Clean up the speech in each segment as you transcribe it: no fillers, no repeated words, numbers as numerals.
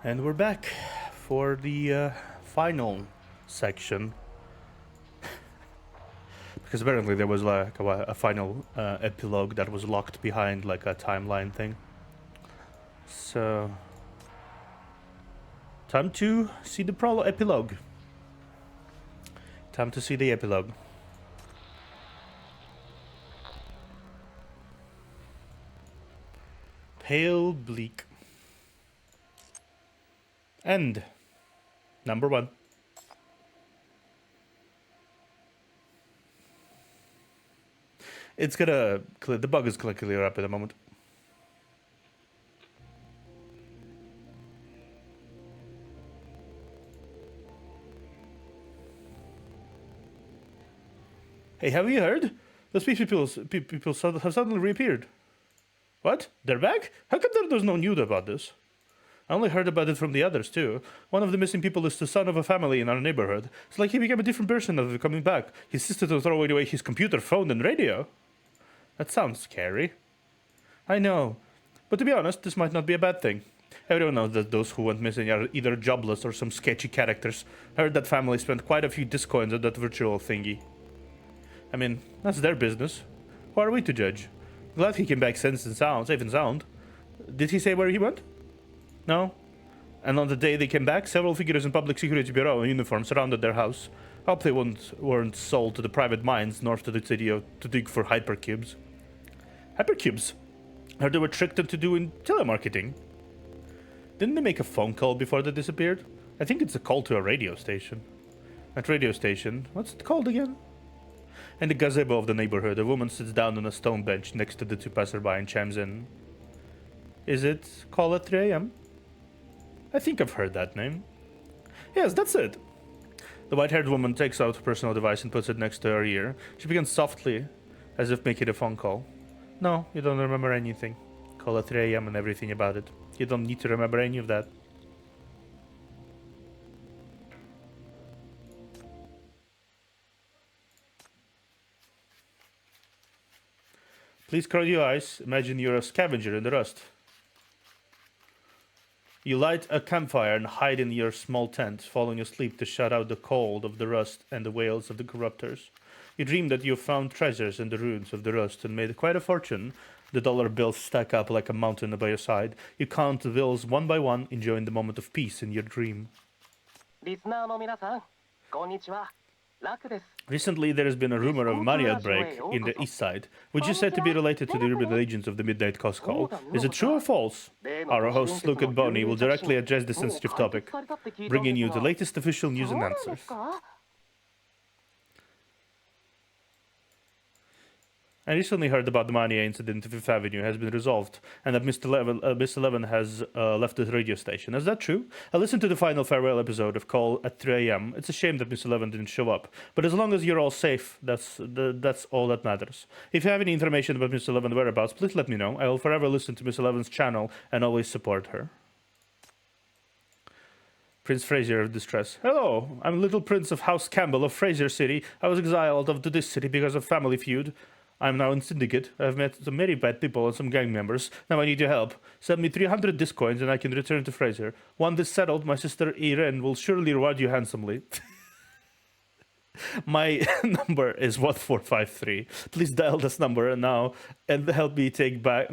And we're back for the final section. Because apparently there was like a final epilogue that was locked behind like a timeline thing. So, time to see the epilogue. Time to see the epilogue. Pale Bleak. End. Number 1. It's gonna clear. The bug is gonna clear up in a moment. Hey, have you heard? Those people have suddenly reappeared. What? They're back? How come there's no news about this? I only heard about it from the others, too. One of the missing people is the son of a family in our neighborhood. It's like he became a different person after coming back. He insisted to throw away his computer, phone, and radio. That sounds scary. I know. But to be honest, this might not be a bad thing. Everyone knows that those who went missing are either jobless or some sketchy characters. I heard that family spent quite a few discoins on that virtual thingy. I mean, that's their business. Who are we to judge? Glad he came back safe and sound. Did he say where he went? No. And on the day they came back, several figures in Public Security Bureau in uniform surrounded their house. I hope they weren't sold to the private mines north of the city to dig for hypercubes. Hypercubes? I heard they were tricked into doing telemarketing. Didn't they make a phone call before they disappeared? I think it's a call to a radio station. That radio station, what's it called again? In the gazebo of the neighborhood, a woman sits down on a stone bench next to the two passerby and chimes in. Is it call at 3 a.m.? I think I've heard that name. Yes, that's it. The white-haired woman takes out her personal device and puts it next to her ear. She begins softly, as if making a phone call. No, you don't remember anything. Call at 3 a.m. and everything about it. You don't need to remember any of that. Please close your eyes. Imagine you're a scavenger in the rust. You light a campfire and hide in your small tent, falling asleep to shut out the cold of the rust and the wails of the corruptors. You dream that you found treasures in the ruins of the rust and made quite a fortune. The dollar bills stack up like a mountain by your side. You count the bills one by one, enjoying the moment of peace in your dream. Recently, there has been a rumor of a money outbreak in the east side, which is said to be related to the urban legends of the Midnight Coast Call. Is it true or false? Our hosts, Luke and Bonnie, will directly address this sensitive topic, bringing you the latest official news and answers. I recently heard about the Mania incident in Fifth Avenue has been resolved, and that Miss Eleven has left the radio station. Is that true? I listened to the final farewell episode of Call at 3 a.m. It's a shame that Miss Eleven didn't show up, but as long as you're all safe, that's all that matters. If you have any information about Miss Eleven's whereabouts, please let me know. I will forever listen to Miss Eleven's channel and always support her. Prince Fraser of Distress. Hello, I'm Little Prince of House Campbell of Fraser City. I was exiled to this city because of family feud. I'm now in Syndicate. I've met some very bad people and some gang members. Now I need your help. Send me 300 discoins and I can return to Fraser. Once this settled, my sister Irene will surely reward you handsomely. My number is 1453. Please dial this number now and help me take back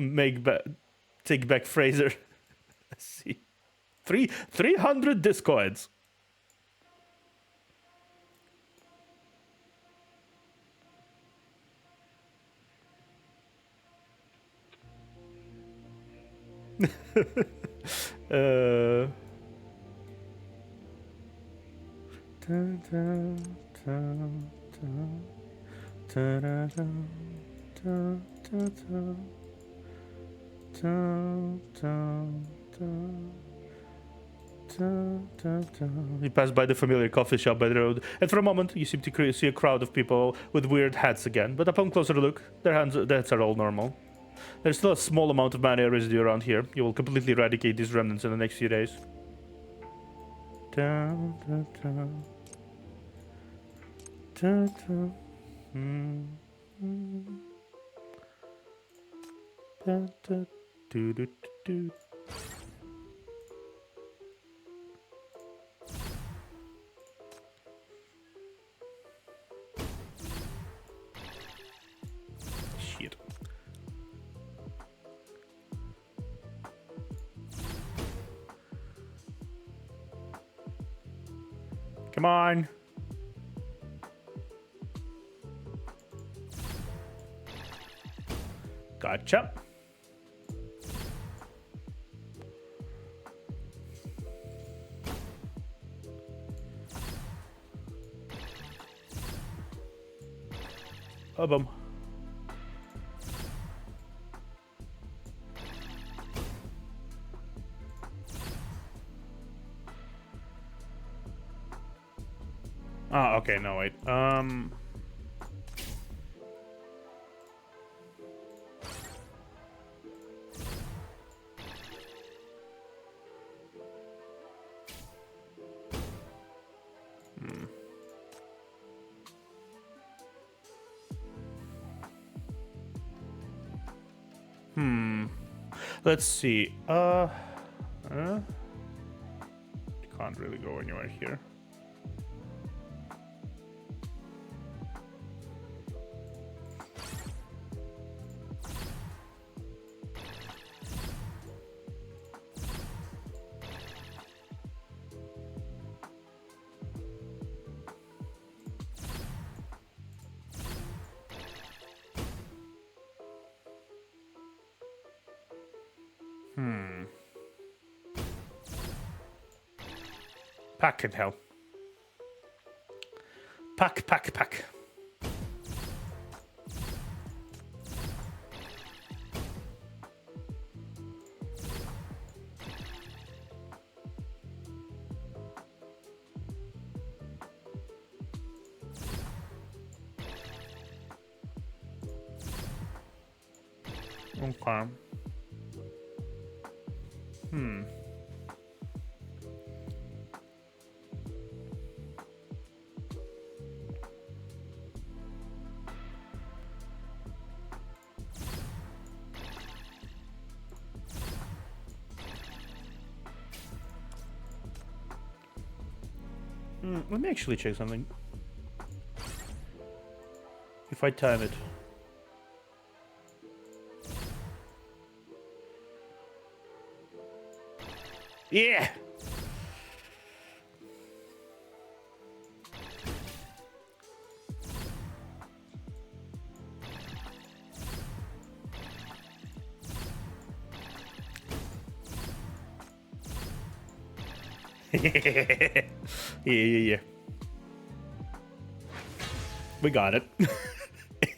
Fraser. Let's see. 300 discoins. You pass by the familiar coffee shop by the road, and for a moment you seem to see a crowd of people with weird hats again, but upon closer look, their heads are all normal. There's still a small amount of mania residue around here. You will completely eradicate these remnants in the next few days. Come on. Gotcha. Oh, boom. Ah, okay, no, wait. Let's see. Can't really go anywhere here. Pack in hell. Pack. Okay. Let me actually check something. If I time it. Yeah! Yeah. We got it.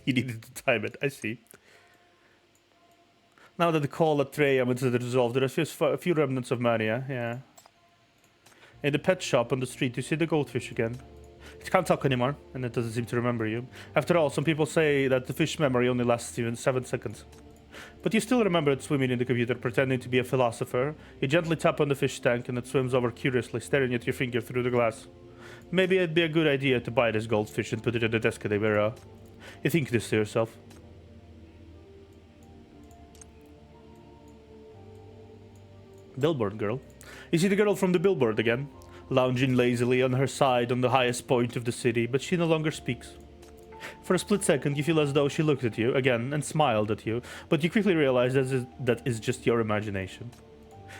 You needed to time it, I see. Now that the call at 3 AM is resolved, there are just a few remnants of mania, yeah. In the pet shop on the street, you see the goldfish again. It can't talk anymore, and it doesn't seem to remember you. After all, some people say that the fish memory only lasts even 7 seconds. But you still remember it swimming in the computer, pretending to be a philosopher. You gently tap on the fish tank, and it swims over curiously, staring at your finger through the glass. Maybe it'd be a good idea to buy this goldfish and put it in the desk at the bureau. You think this to yourself. Billboard girl. You see the girl from the billboard again, lounging lazily on her side on the highest point of the city, but she no longer speaks. For a split second, you feel as though she looked at you again and smiled at you, but you quickly realize that is just your imagination.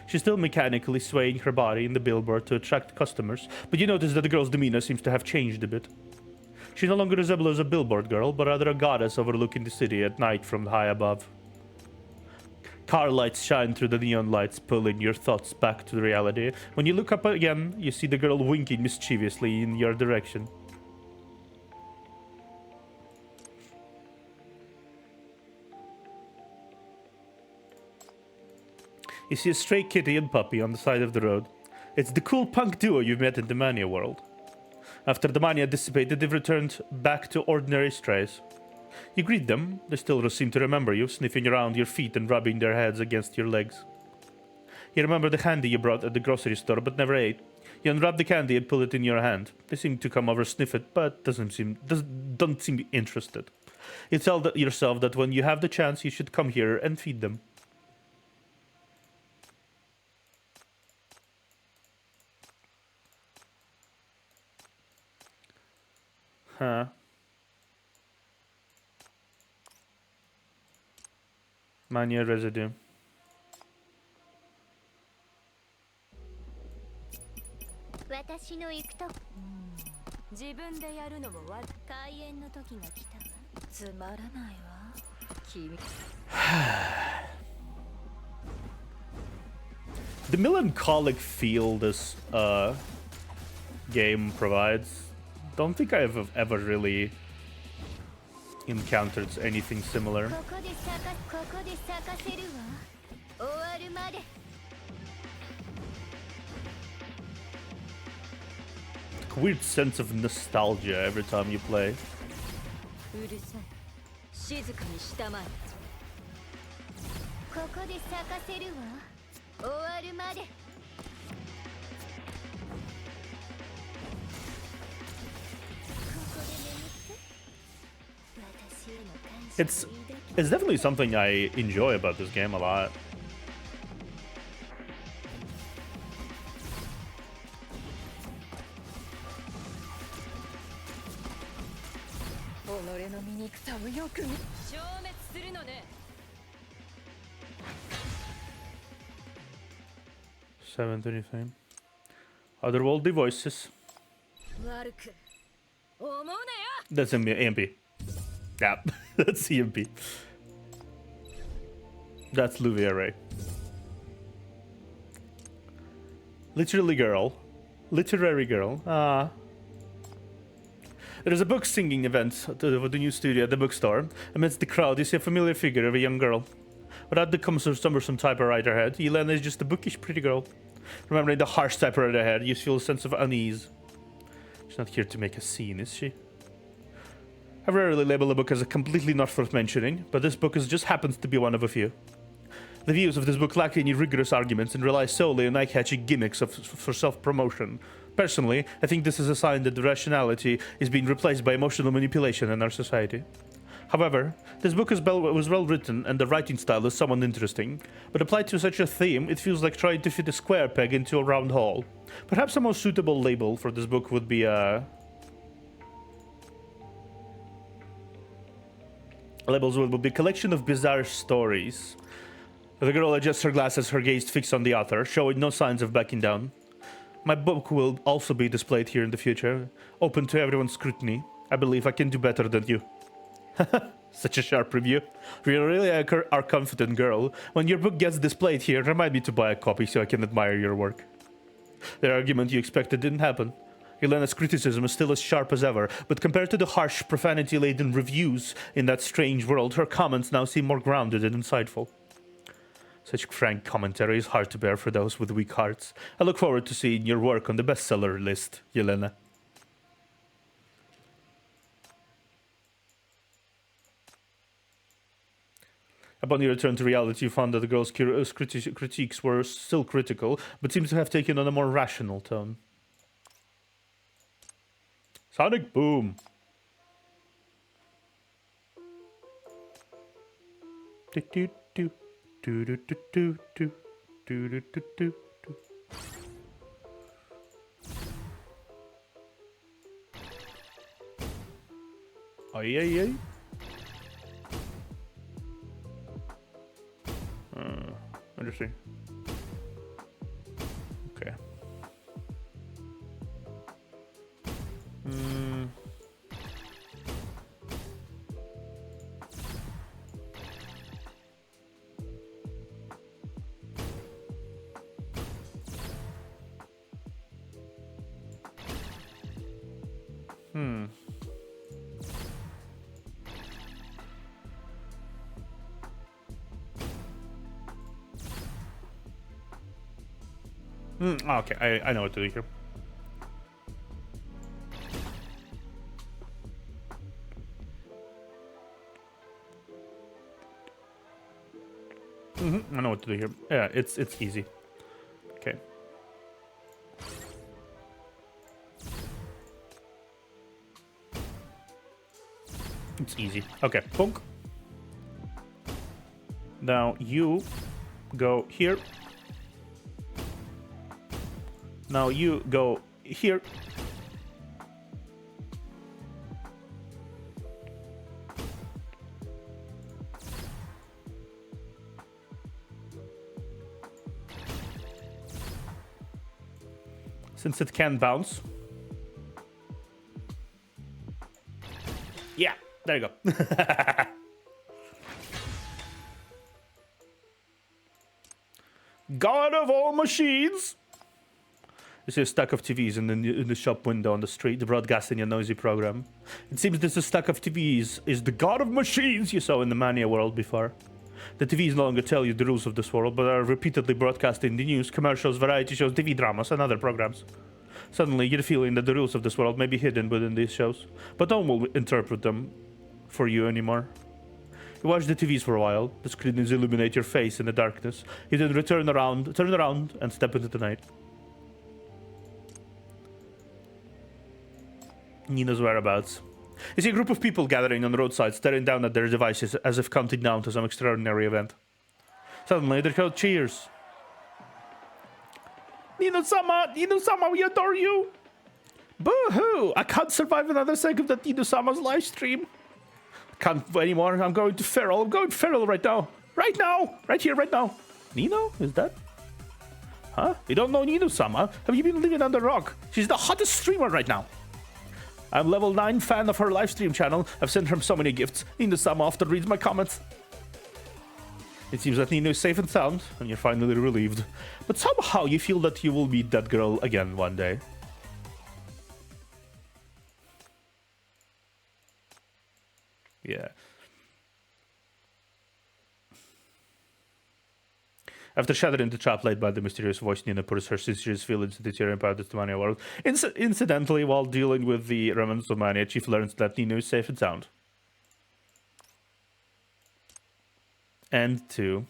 She's still mechanically swaying her body in the billboard to attract customers, but you notice that the girl's demeanor seems to have changed a bit. She no longer resembles a billboard girl, but rather a goddess overlooking the city at night from high above. Car lights shine through the neon lights, pulling your thoughts back to reality. When you look up again, you see the girl winking mischievously in your direction. You see a stray kitty and puppy on the side of the road. It's the cool punk duo you've met in the mania world. After the mania dissipated, they've returned back to ordinary strays. You greet them. They still seem to remember you, sniffing around your feet and rubbing their heads against your legs. You remember the candy you brought at the grocery store but never ate. You unwrap the candy and pull it in your hand. They seem to come over, sniff it, but don't seem interested. You tell yourself that when you have the chance, you should come here and feed them. Huh. Mania residue. The melancholic feel this game provides, don't think I've ever really encountered anything similar. Weird sense of nostalgia every time you play. It's definitely something I enjoy about this game a lot. $7.25. Otherworldly voices. That's AMP. Yeah, that's EMP. That's shiinareii. Literary girl. Literary girl. Ah. There is a book singing event at the new studio at the bookstore. Amidst the crowd, you see a familiar figure of a young girl. Without the cumbersome typewriter head, Yelena is just a bookish pretty girl. Remembering the harsh typewriter head, you feel a sense of unease. She's not here to make a scene, is she? I rarely label a book as a completely not worth mentioning, but this book just happens to be one of a few. The views of this book lack any rigorous arguments and rely solely on eye-catchy gimmicks for self-promotion. Personally, I think this is a sign that the rationality is being replaced by emotional manipulation in our society. However, this book was well written and the writing style is somewhat interesting, but applied to such a theme, it feels like trying to fit a square peg into a round hole. Perhaps a more suitable label for this book would be labels would be a collection of bizarre stories. The girl adjusts her glasses, her gaze fixed on the author, showing no signs of backing down. My book will also be displayed here in the future, open to everyone's scrutiny. I believe I can do better than you. Such a sharp review. You really are confident, girl. When your book gets displayed here, remind me to buy a copy so I can admire your work. The argument you expected didn't happen. Yelena's criticism is still as sharp as ever, but compared to the harsh, profanity-laden reviews in that strange world, her comments now seem more grounded and insightful. Such frank commentary is hard to bear for those with weak hearts. I look forward to seeing your work on the bestseller list, Yelena. Upon your return to reality, you found that the girl's critiques were still critical, but seems to have taken on a more rational tone. Sonic Boom. Do do do do do do do do do do do do. Ay ay ay. Interesting. Okay. Okay, I know what to do here. I know what to do here. Yeah, it's easy. Okay. It's easy. Okay, bonk. Now you go here. Now you go here. Since it can bounce. Yeah, there you go. God of all machines! You see a stack of TVs in the shop window on the street, broadcasting a noisy program. It seems this stack of TVs is the god of machines you saw in the Mania world before. The TVs no longer tell you the rules of this world, but are repeatedly broadcasting the news, commercials, variety shows, TV dramas, and other programs. Suddenly, you get a feeling that the rules of this world may be hidden within these shows, but no one will interpret them for you anymore. You watch the TVs for a while, the screens illuminate your face in the darkness. You then turn around, and step into the night. Nina's whereabouts. You see a group of people gathering on the roadside, staring down at their devices as if counting down to some extraordinary event. Suddenly, they crowd cheers. Nino-sama, we adore you! Boo-hoo! I can't survive another second of Nino-sama's live stream. Can't anymore. I'm going feral right now. Right now! Right here, right now. Nino? Is that? Huh? You don't know Nino-sama? Have you been living under a rock? She's the hottest streamer right now. I'm level 9 fan of her live stream channel. I've sent her so many gifts. Nino-sama often reads my comments. It seems that Nino is safe and sound, and you're finally relieved. But somehow you feel that you will meet that girl again one day. Yeah. After shattering the trap laid by the mysterious voice, Nina puts her serious feelings into the Tyrian part of the Mania world. Incidentally, while dealing with the remnants of Mania, Chief learns that Nina is safe and sound. And 2.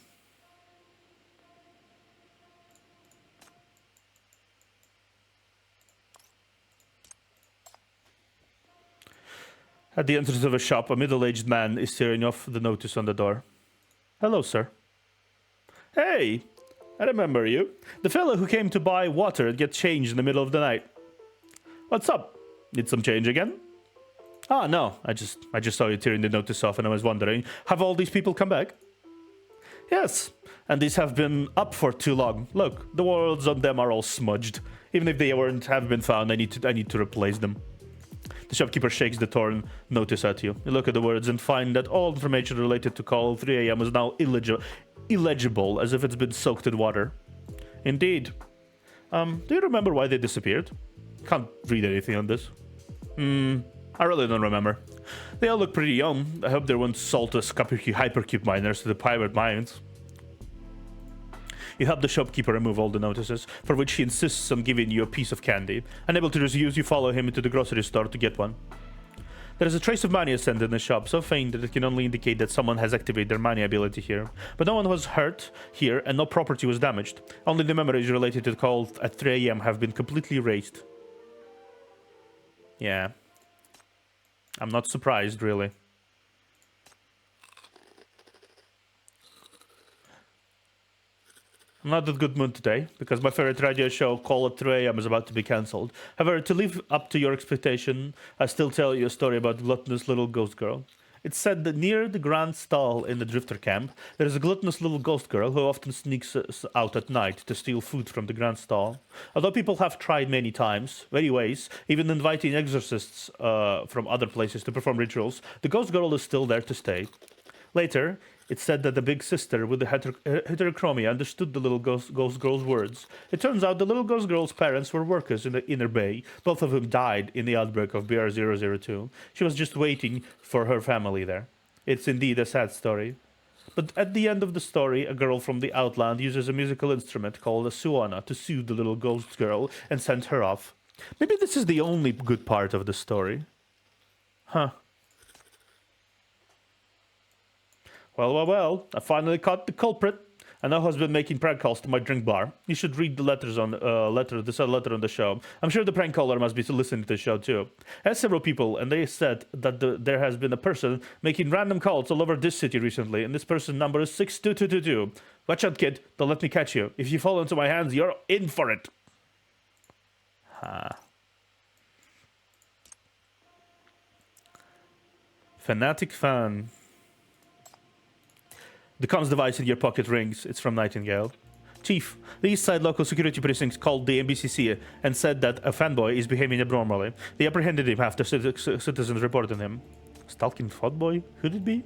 At the entrance of a shop, a middle-aged man is tearing off the notice on the door. Hello, sir. Hey, I remember you. The fellow who came to buy water and get changed in the middle of the night. What's up? Need some change again? Ah, no. I just saw you tearing the notice off and I was wondering, have all these people come back? Yes, and these have been up for too long. Look, the words on them are all smudged. Even if they haven't been found, I need to replace them. The shopkeeper shakes the torn notice at you. You look at the words and find that all information related to call 3 a.m. is now illegible, as if it's been soaked in water. Indeed. Do you remember why they disappeared? Can't read anything on this. I really don't remember. They all look pretty young. I hope they weren't sold as hypercube miners to the pirate mines. You help the shopkeeper remove all the notices, for which he insists on giving you a piece of candy. Unable to refuse, you follow him into the grocery store to get one. There is a trace of mania scent in the shop, so faint that it can only indicate that someone has activated their mania ability here. But no one was hurt here, and no property was damaged. Only the memories related to the call at 3 a.m. have been completely erased. Yeah. I'm not surprised, really. I'm not in a good mood today, because my favorite radio show, Call at 3 a.m. is about to be cancelled. However, to live up to your expectation, I still tell you a story about the gluttonous little ghost girl. It's said that near the grand stall in the drifter camp, there is a gluttonous little ghost girl who often sneaks out at night to steal food from the grand stall. Although people have tried many times, many ways, even inviting exorcists from other places to perform rituals, the ghost girl is still there to stay. Later, it's said that the big sister with the heterochromia understood the little ghost girl's words. It turns out the little ghost girl's parents were workers in the inner bay, both of whom died in the outbreak of BR002. She was just waiting for her family there. It's indeed a sad story. But at the end of the story, a girl from the Outland uses a musical instrument called a suona to soothe the little ghost girl and send her off. Maybe this is the only good part of the story. Huh. Well, I finally caught the culprit. I know who's been making prank calls to my drink bar. You should read the letter on the show. I'm sure the prank caller must be listening to the show too. I asked several people, and they said that there has been a person making random calls all over this city recently, and this person number is 62222. Watch out, kid. Don't let me catch you. If you fall into my hands, you're in for it. Fanatic fan. The comms device in your pocket rings. It's from Nightingale. Chief, the East Side local security precinct called the MBCC and said that a fanboy is behaving abnormally. They apprehended him after citizens reported him. Stalking fanboy? Who'd it be?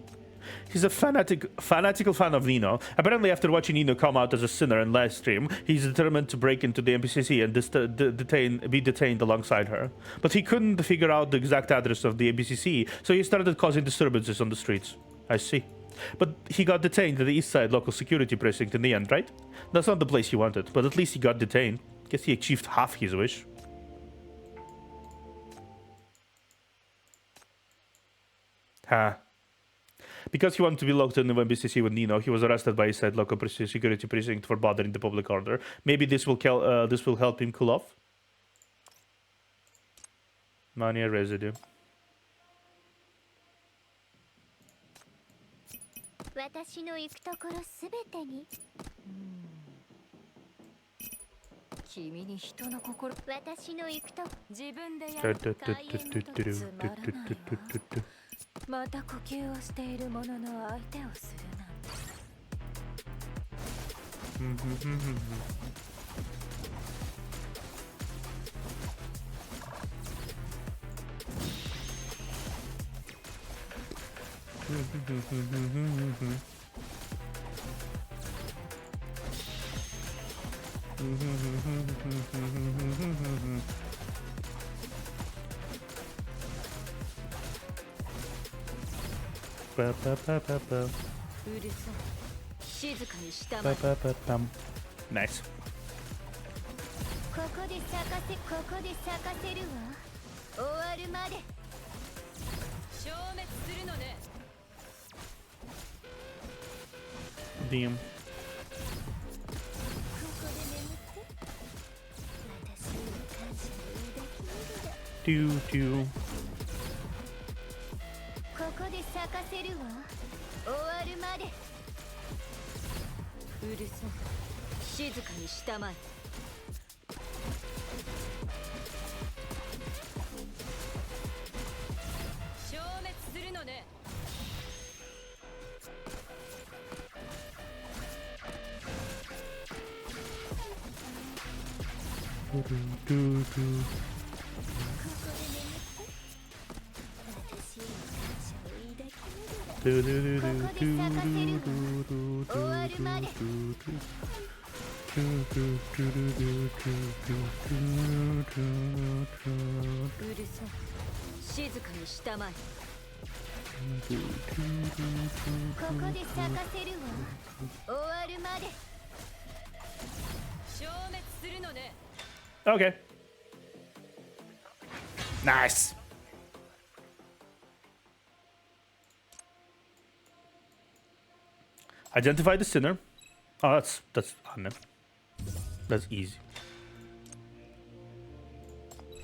He's a fanatical fan of Nino. Apparently, after watching Nino come out as a sinner in live stream, he's determined to break into the MBCC and be detained alongside her. But he couldn't figure out the exact address of the MBCC, so he started causing disturbances on the streets. I see. But he got detained at the East Side local security precinct in the end, right? That's not the place he wanted, but at least he got detained. Guess he achieved half his wish. Ha. Because he wanted to be locked in the MBCC with Nino, he was arrested by East Side local security precinct for bothering the public order. Maybe this will help him cool off. Mania residue. 私の行くところすべてに君に人の心私の行くと自分でやる開演のとつまらないわまた呼吸をしている者の相手をするなんて Nice. ここで咲かせるわ終わるまで消滅するのね Damn. Do. ここで咲かせるわ終わるまでうるさい静かにしたまえ消滅するのね 静かにしたまえここで咲かせるわ終わるまで消滅するのね Okay. Nice. Identify the sinner. Oh, that's Anna. That's easy.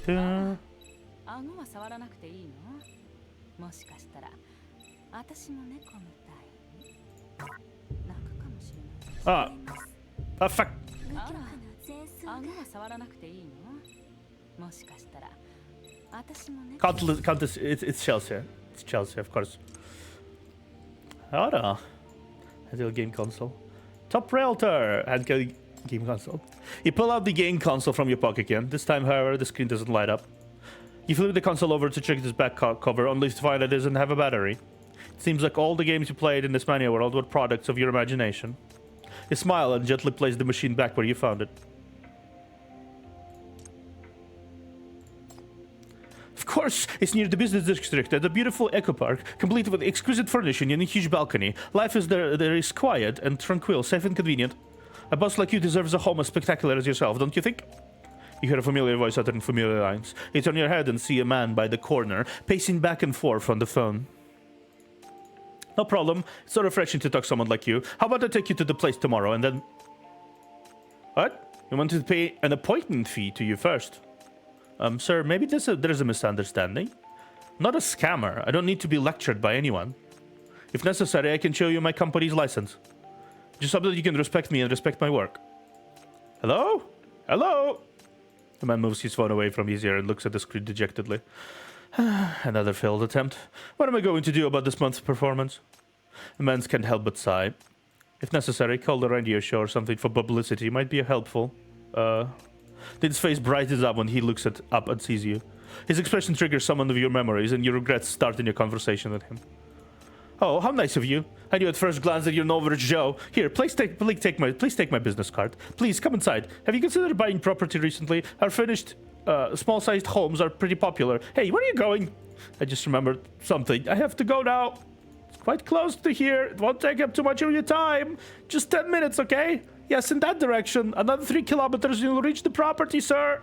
顎は触らなくていいの？もしかしたら私も猫みたいに泣くかもしれない。Ah, fuck. 顎は触らなくていいの？もしかしたら私も猫。Count this. It's Chelsea. It's Chelsea, of course. Ora. Handheld game console. Top Realtor. Handheld game console. You pull out the game console from your pocket again. This time, however, the screen doesn't light up. You flip the console over to check this back cover, only to find it doesn't have a battery. It seems like all the games you played in this mania world were products of your imagination. You smile and gently place the machine back where you found it. Of course, it's near the business district at a beautiful eco park, complete with exquisite furnishing and a huge balcony. Life is there is quiet and tranquil, safe and convenient. A boss like you deserves a home as spectacular as yourself, don't you think? You hear a familiar voice uttering familiar lines. You turn your head and see a man by the corner, pacing back and forth on the phone. No problem. It's so refreshing to talk to someone like you. How about I take you to the place tomorrow and then... What? You want to pay an appointment fee to you first? Sir, maybe there's a misunderstanding. Not a scammer. I don't need to be lectured by anyone. If necessary, I can show you my company's license. Just so that you can respect me and respect my work. Hello? Hello? The man moves his phone away from his ear and looks at the screen dejectedly. Another failed attempt. What am I going to do about this month's performance? The man can't help but sigh. If necessary, call the radio show or something for publicity. Might be helpful. Din's face brightens up when he looks up and sees you. His expression triggers some of your memories, and you regret starting a conversation with him. Oh, how nice of you. I knew at first glance that you're an average Joe. Here, please take my business card. Please, come inside. Have you considered buying property recently? Our finished, small-sized homes are pretty popular. Hey, where are you going? I just remembered something. I have to go now. It's quite close to here. It won't take up too much of your time. Just 10 minutes, okay? Yes, in that direction. Another 3 kilometers, you'll reach the property, sir.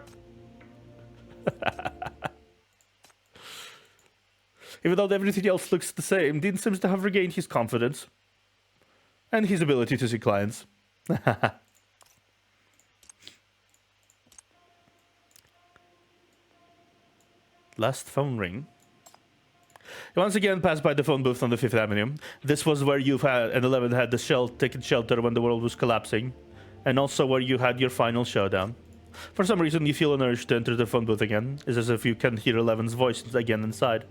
Even though everything else looks the same, Dean seems to have regained his confidence. And his ability to see clients. Last phone ring. You once again passed by the phone booth on the 5th Avenue. This was where you and 11 had the taken shelter when the world was collapsing. And also where you had your final showdown. For some reason, you feel an urge to enter the phone booth again. It's as if you can hear 11's voice again inside.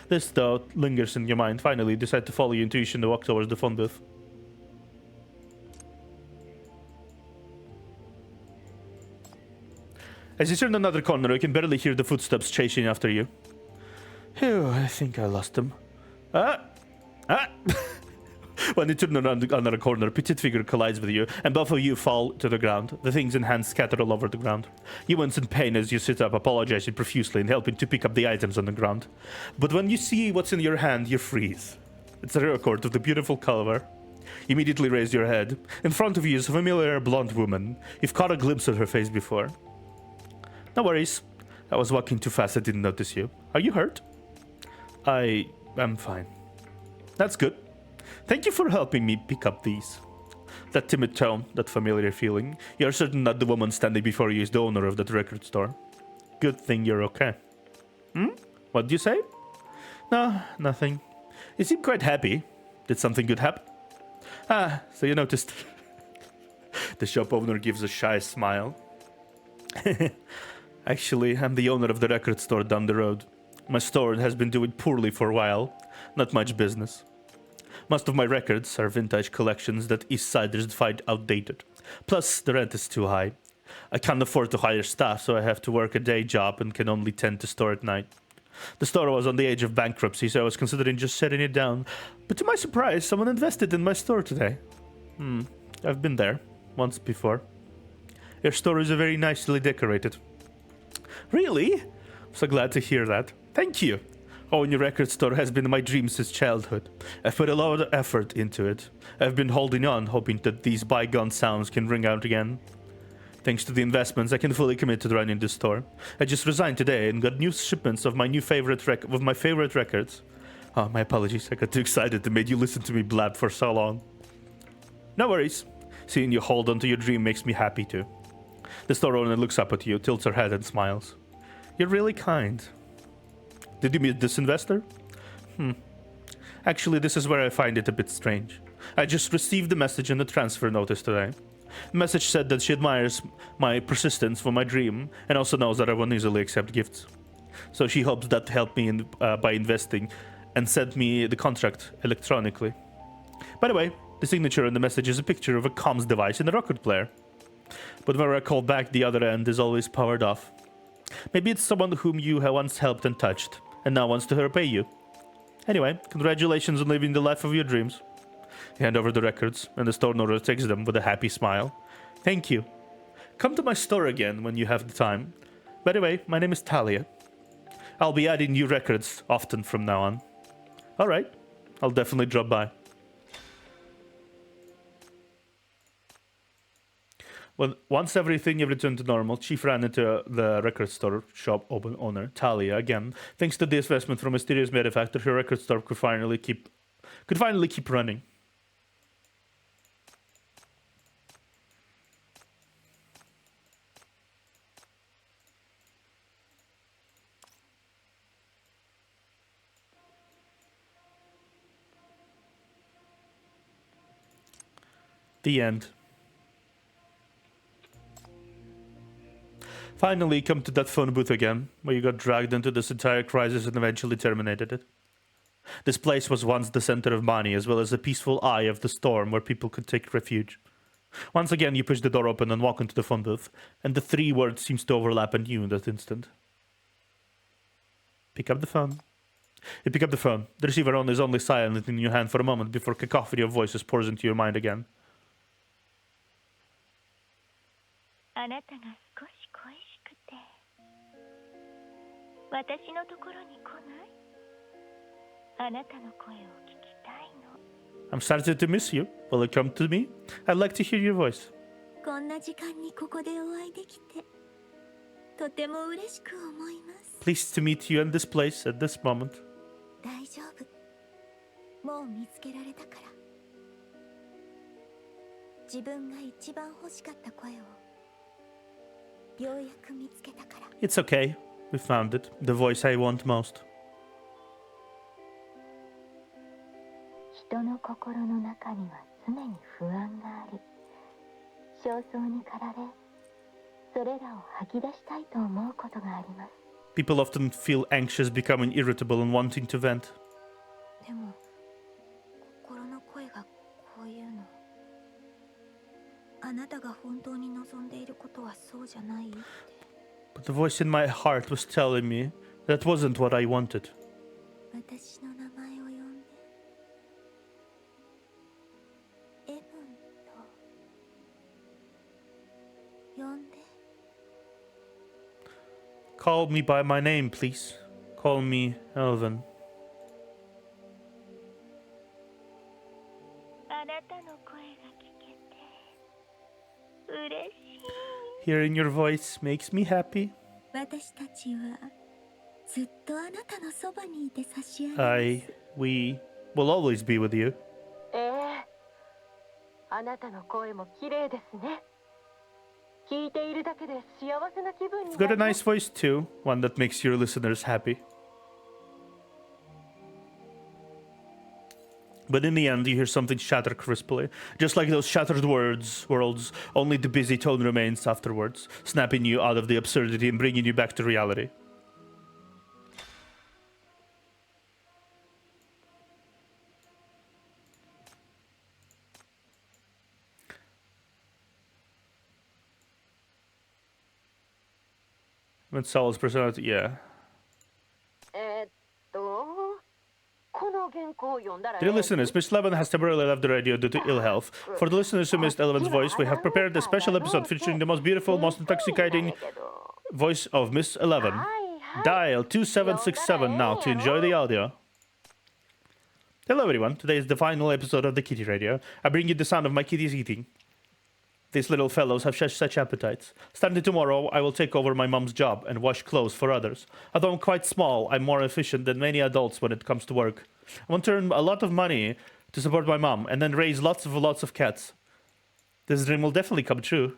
This, though, lingers in your mind. Finally, you decide to follow your intuition to walk towards the phone booth. As you turn another corner, you can barely hear the footsteps chasing after you. Phew, I think I lost him. When you turn around another corner, a petite figure collides with you, and both of you fall to the ground. The things in hand scatter all over the ground. You wince in pain as you sit up, apologizing profusely and helping to pick up the items on the ground. But when you see what's in your hand, you freeze. It's a record of the beautiful cover. You immediately raise your head. In front of you is a familiar blonde woman. You've caught a glimpse of her face before. No worries. I was walking too fast, I didn't notice you. Are you hurt? I am fine. That's good. Thank you for helping me pick up these. That timid tone, that familiar feeling. You're certain that the woman standing before you is the owner of that record store. Good thing you're okay. What do you say? No, nothing. You seem quite happy. Did something good happen? Ah, so you noticed. The shop owner gives a shy smile. Actually, I'm the owner of the record store down the road. My store has been doing poorly for a while. Not much business. Most of my records are vintage collections that Eastsiders find outdated. Plus, the rent is too high. I can't afford to hire staff, so I have to work a day job and can only tend to store at night. The store was on the edge of bankruptcy, so I was considering just shutting it down. But to my surprise, someone invested in my store today. I've been there once before. Your store is very nicely decorated. Really? I'm so glad to hear that. Thank you. Owning a record store has been my dream since childhood. I've put a lot of effort into it. I've been holding on, hoping that these bygone sounds can ring out again. Thanks to the investments, I can fully commit to running this store. I just resigned today and got new shipments of my favorite records. Oh, my apologies. I got too excited and made you listen to me blab for so long. No worries. Seeing you hold on to your dream makes me happy too. The store owner looks up at you, tilts her head and smiles. You're really kind. Did you meet this investor? Actually, this is where I find it a bit strange. I just received the message in the transfer notice today. The message said that she admires my persistence for my dream and also knows that I won't easily accept gifts. So she hopes that helped me by investing and sent me the contract electronically. By the way, the signature in the message is a picture of a comms device in a record player. But whenever I call back, the other end is always powered off. Maybe it's someone whom you have once helped and touched, and now wants to repay you. Anyway, congratulations on living the life of your dreams. You hand over the records, and the store owner takes them with a happy smile. Thank you. Come to my store again when you have the time. By the way, my name is Talia. I'll be adding new records often from now on. Alright, I'll definitely drop by. Well, once everything returned to normal, Chief ran into the record store shop owner, Talia, again. Thanks to the investment from a mysterious benefactor, her record store could finally keep running. The end. Finally, come to that phone booth again, where you got dragged into this entire crisis and eventually terminated it. This place was once the center of Mani, as well as a peaceful eye of the storm where people could take refuge. Once again, you push the door open and walk into the phone booth, and the three words seems to overlap on you in that instant. Pick up the phone. You pick up the phone. The receiver is only silent in your hand for a moment before cacophony of voices pours into your mind again. あなたが少し恋しくて私のところに来ないあなたの声を聞きたいの I'm starting to miss you. Will you come to me? I'd like to hear your voice. こんな時間にここでお会いできてとても嬉しく思います Pleased to meet you in this place at this moment. 大丈夫もう見つけられたから自分が一番欲しかった声をようやく見つけたから It's okay. We found it. The voice I want most. 人の心の中には常に不安があり焦燥に駆られそれらを吐き出したいと思うことがあります People often feel anxious, becoming irritable, and wanting to vent. でも心の声がこういうのあなたが本当に望んでいることはそうじゃないって But the voice in my heart was telling me that wasn't what I wanted. 私の名前を呼んでエブンと呼んで Call me by my name, please. Call me Elvin. あなたの声が聞けて嬉しい Hearing your voice makes me happy. 私たちはずっとあなたのそばにいて差し上げます We will always be with you. あなたの声も綺麗ですね。聞いているだけで幸せな気分に You've な got a りま nice す。 voice too, one that makes your listeners happy. But in the end, you hear something shatter crisply. Just like those shattered worlds, only the busy tone remains afterwards, snapping you out of the absurdity and bringing you back to reality. When Saul's personality, yeah. この原稿を読んだら Dear listeners, Miss Levin has temporarily left the radio due to ill health. For the listeners who missed Eleven's voice, we have prepared a special episode featuring the most beautiful, most intoxicating voice of Miss Eleven. Dial 2767 now to enjoy the audio. Hello everyone, today is the final episode of the Kitty Radio. I bring you the sound of my kitties eating. These little fellows have such appetites. Starting tomorrow, I will take over my mom's job and wash clothes for others. Although I'm quite small, I'm more efficient than many adults when it comes to work. I want to earn a lot of money to support my mom and then raise lots of cats. This dream will definitely come true.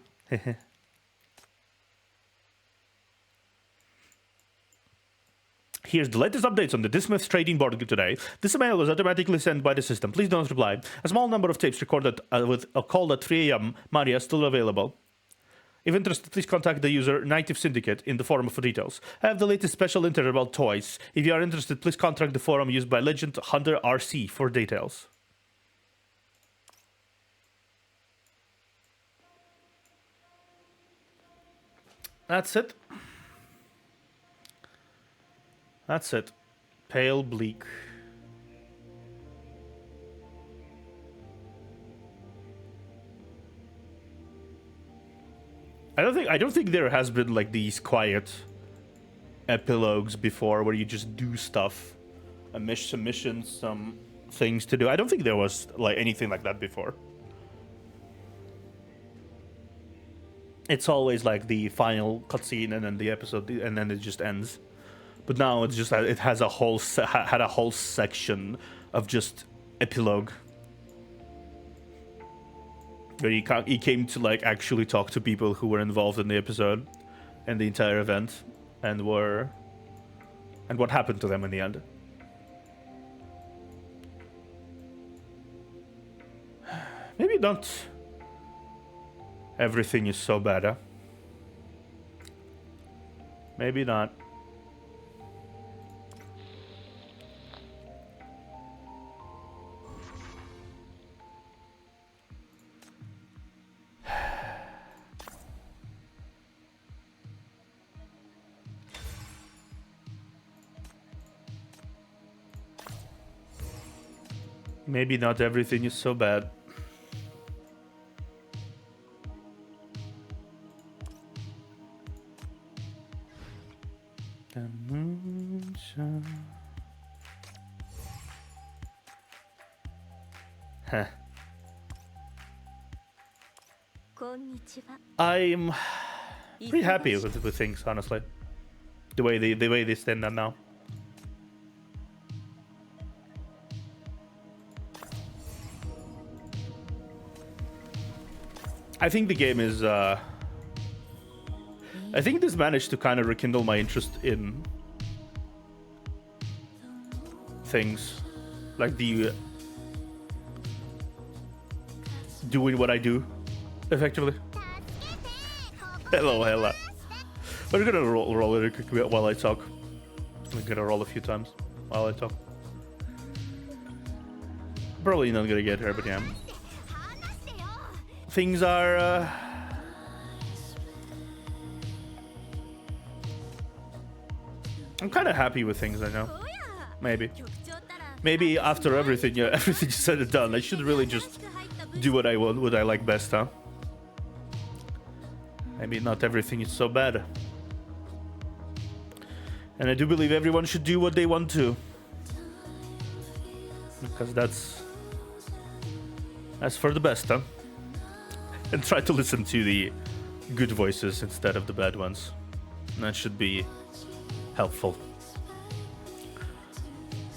Here's the latest updates on the Dismouth trading board today. This email was automatically sent by the system. Please don't reply. A small number of tapes recorded with a call at 3 a.m. Maria still available. If interested, please contact the user Native Syndicate in the forum for details. I have the latest special interview about toys. If you are interested, please contact the forum used by Legend Hunter RC for details. That's it. That's it. Pale Bleak. I don't think there has been like these quiet epilogues before where you just do stuff, some missions, some things to do. I don't think there was like anything like that before. It's always like the final cutscene and then the episode and then it just ends. But now it's just that it has had a whole section of just epilogue. Where he came to like actually talk to people who were involved in the episode and the entire event and what happened to them in the end. Maybe not everything is so bad, huh? Maybe not. Maybe not everything is so bad. The moon shine. Huh. I'm pretty happy with things, honestly. The way they stand up now. I think the game is I think this managed to kind of rekindle my interest in things like the doing what I do effectively. Hello, Hella. We're gonna roll it quickly while I talk. I'm gonna roll a few times while I talk. Probably not gonna get her, but yeah. Things are I'm kind of happy with things I know. Maybe after everything, yeah, everything said and done, I should really just do what I want, what I like best, huh? Maybe not everything is so bad. And I do believe everyone should do what they want to. Because that's for the best, huh? And try to listen to the good voices instead of the bad ones. That should be helpful.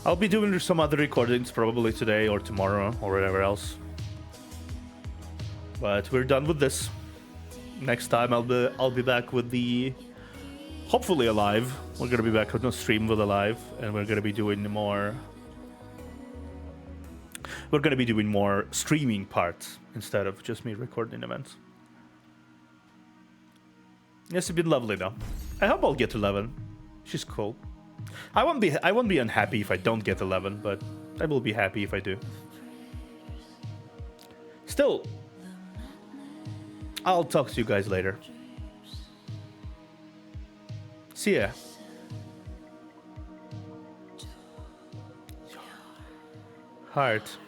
I'll be doing some other recordings probably today or tomorrow or whatever else. But we're done with this. Next time I'll be back with the hopefully alive. We're gonna be back on the stream with alive, and we're gonna be doing more. We're gonna be doing more streaming parts instead of just me recording events. Yes, it's been lovely though. I hope I'll get 11. She's cool. I won't be unhappy if I don't get 11, but I will be happy if I do. Still, I'll talk to you guys later. See ya. Heart.